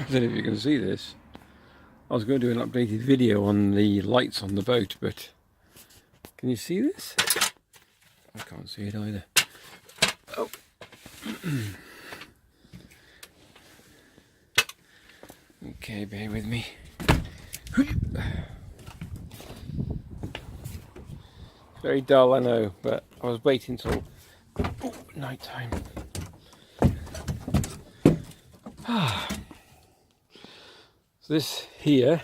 I don't know if you can see this. I was going to do an updated video on the lights on the boat, but can you see this? I can't see it either. Oh. Okay, bear with me. Very dull, I know, but I was waiting till night time. So this here,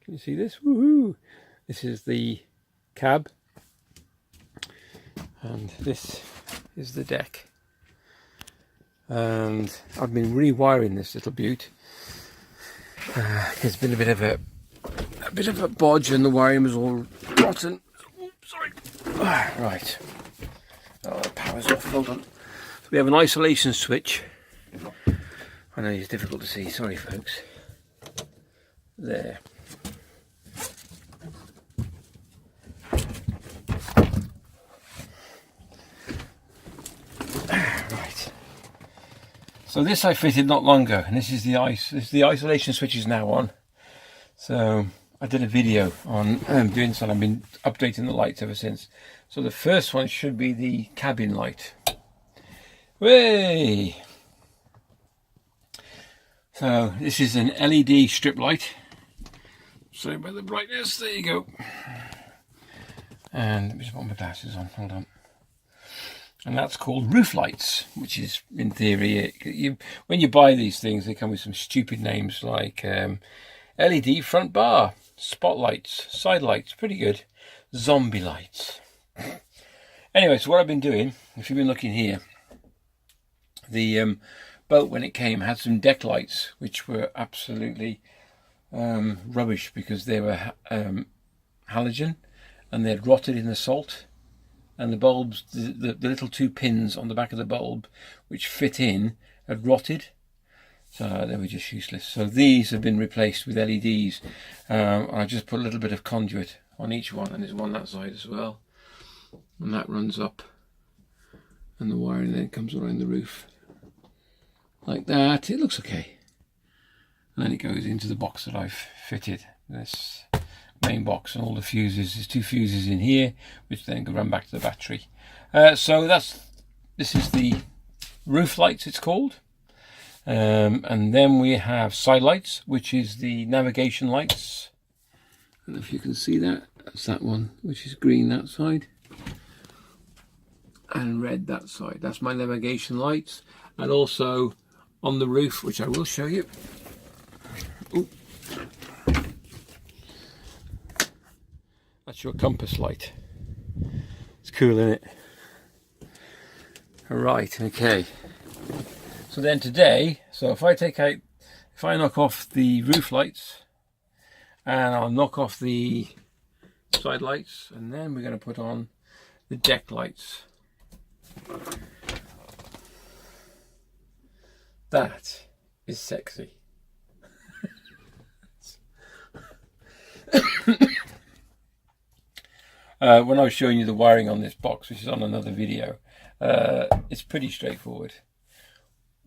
can you see this? Woohoo! This is the cab, and this is the deck. And I've been rewiring this little beaut. It's been a bit of a bodge, and the wiring was all rotten. Oops, sorry. Right. Oh, the power's off. Hold on. So we have an isolation switch. I know it's difficult to see. Sorry, folks. There. Right. So this I fitted not long ago, and this is the isolation switch is now on. So I did a video on doing this, and I've been updating the lights ever since. So the first one should be the cabin light. Way. So this is an LED strip light. Sorry about the brightness. There you go. And let me just put my glasses on. Hold on. And that's called roof lights, which is, in theory, when you buy these things, they come with some stupid names like LED front bar, spotlights, side lights, pretty good, zombie lights. Anyway, so what I've been doing, if you've been looking here, the boat when it came had some deck lights, which were absolutely rubbish because they were halogen and they had rotted in the salt. And the bulbs, the little two pins on the back of the bulb, which fit in, had rotted. So they were just useless. So these have been replaced with LEDs. I just put a little bit of conduit on each one, and there's one that side as well. And that runs up, and the wiring then comes around the roof. Like that. It looks okay. And then it goes into the box that I've fitted. This main box and all the fuses. There's two fuses in here, which then run back to the battery. So this is the roof lights, it's called. And then we have side lights, which is the navigation lights. I don't know if you can see that. That's that one, which is green that side, and red that side. That's my navigation lights. And also on the roof, which I will show you. Ooh. That's your compass light. It's cool, isn't it? Right, okay. So then today, if I knock off the roof lights, and I'll knock off the side lights, and then we're going to put on the deck lights. That is sexy. When I was showing you the wiring on this box, which is on another video, it's pretty straightforward.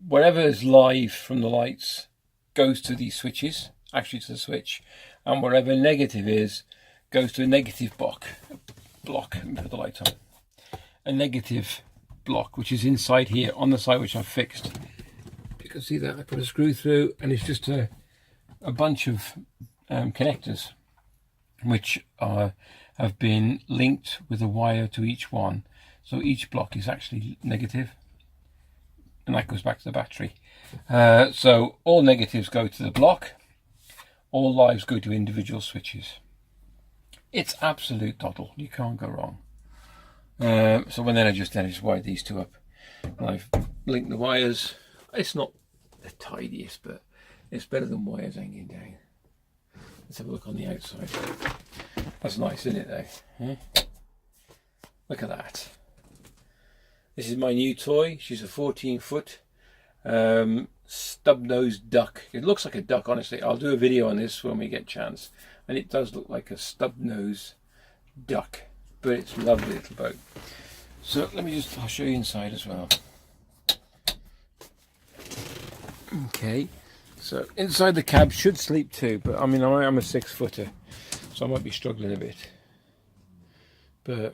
Whatever is live from the lights goes to these switches, actually to the switch, and whatever negative is goes to a negative block. Let me put the light on. A negative block, which is inside here on the side which I've fixed. You can see that I put a screw through, and it's just a bunch of connectors which have been linked with a wire to each one. So each block is actually negative, and that goes back to the battery. So all negatives go to the block, all lives go to individual switches. It's absolute total, you can't go wrong. So then I just wired these two up, and I've linked the wires. It's not the tidiest, but it's better than wires hanging down. Let's have a look on the outside. That's nice, isn't it, though? Yeah? Look at that. This is my new toy. She's a 14-foot stub-nosed duck. It looks like a duck, honestly. I'll do a video on this when we get a chance. And it does look like a stub-nosed duck. But it's a lovely little boat. So I'll show you inside as well. Okay. So inside the cab should sleep too, but I mean I'm a 6-footer, so I might be struggling a bit. But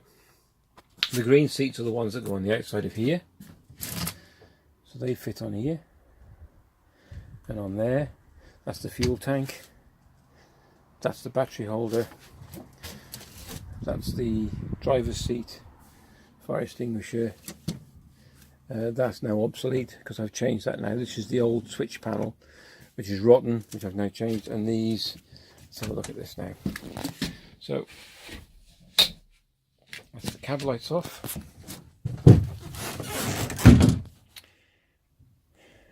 the green seats are the ones that go on the outside of here, so they fit on here and on there. That's the fuel tank, that's the battery holder, that's the driver's seat, fire extinguisher. That's now obsolete because I've changed that now. This is the old switch panel, which is rotten, which I've now changed. And these, let's have a look at this now. So that's the cab lights off.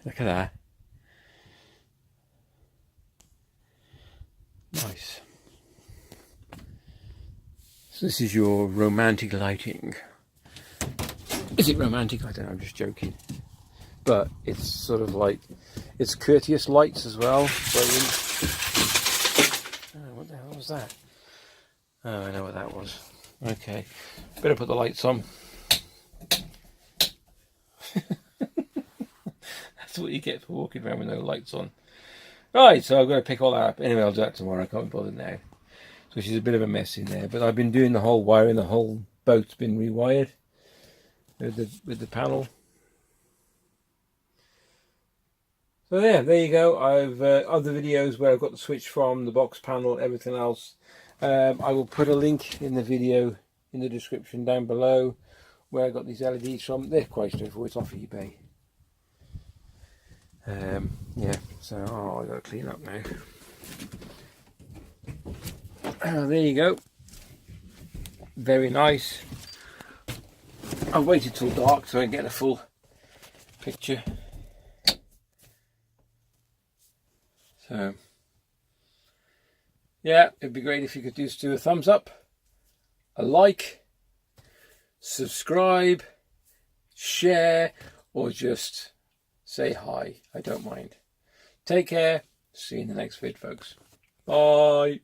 Look at that. Nice. So this is your romantic lighting. Is it romantic? I don't know, I'm just joking. But it's sort of like, it's courteous lights as well. Oh, what the hell was that? Oh, I know what that was. Okay, better put the lights on. That's what you get for walking around with no lights on. Right, so I've got to pick all that up. Anyway, I'll do that tomorrow, I can't be bothered now. So she's a bit of a mess in there, but I've been doing the whole wiring, the whole boat's been rewired with the panel. So yeah, there you go. I've other videos where I've got the switch from, the box panel, everything else. I will put a link in the video in the description down below where I got these LEDs from. They're quite straightforward. It's off eBay. Yeah, so I've got to clean up now. There you go. Very nice. I waited till dark so I can get a full picture. So yeah, it'd be great if you could just do a thumbs up, a like, subscribe, share, or just say hi. I don't mind. Take care. See you in the next vid, folks. Bye.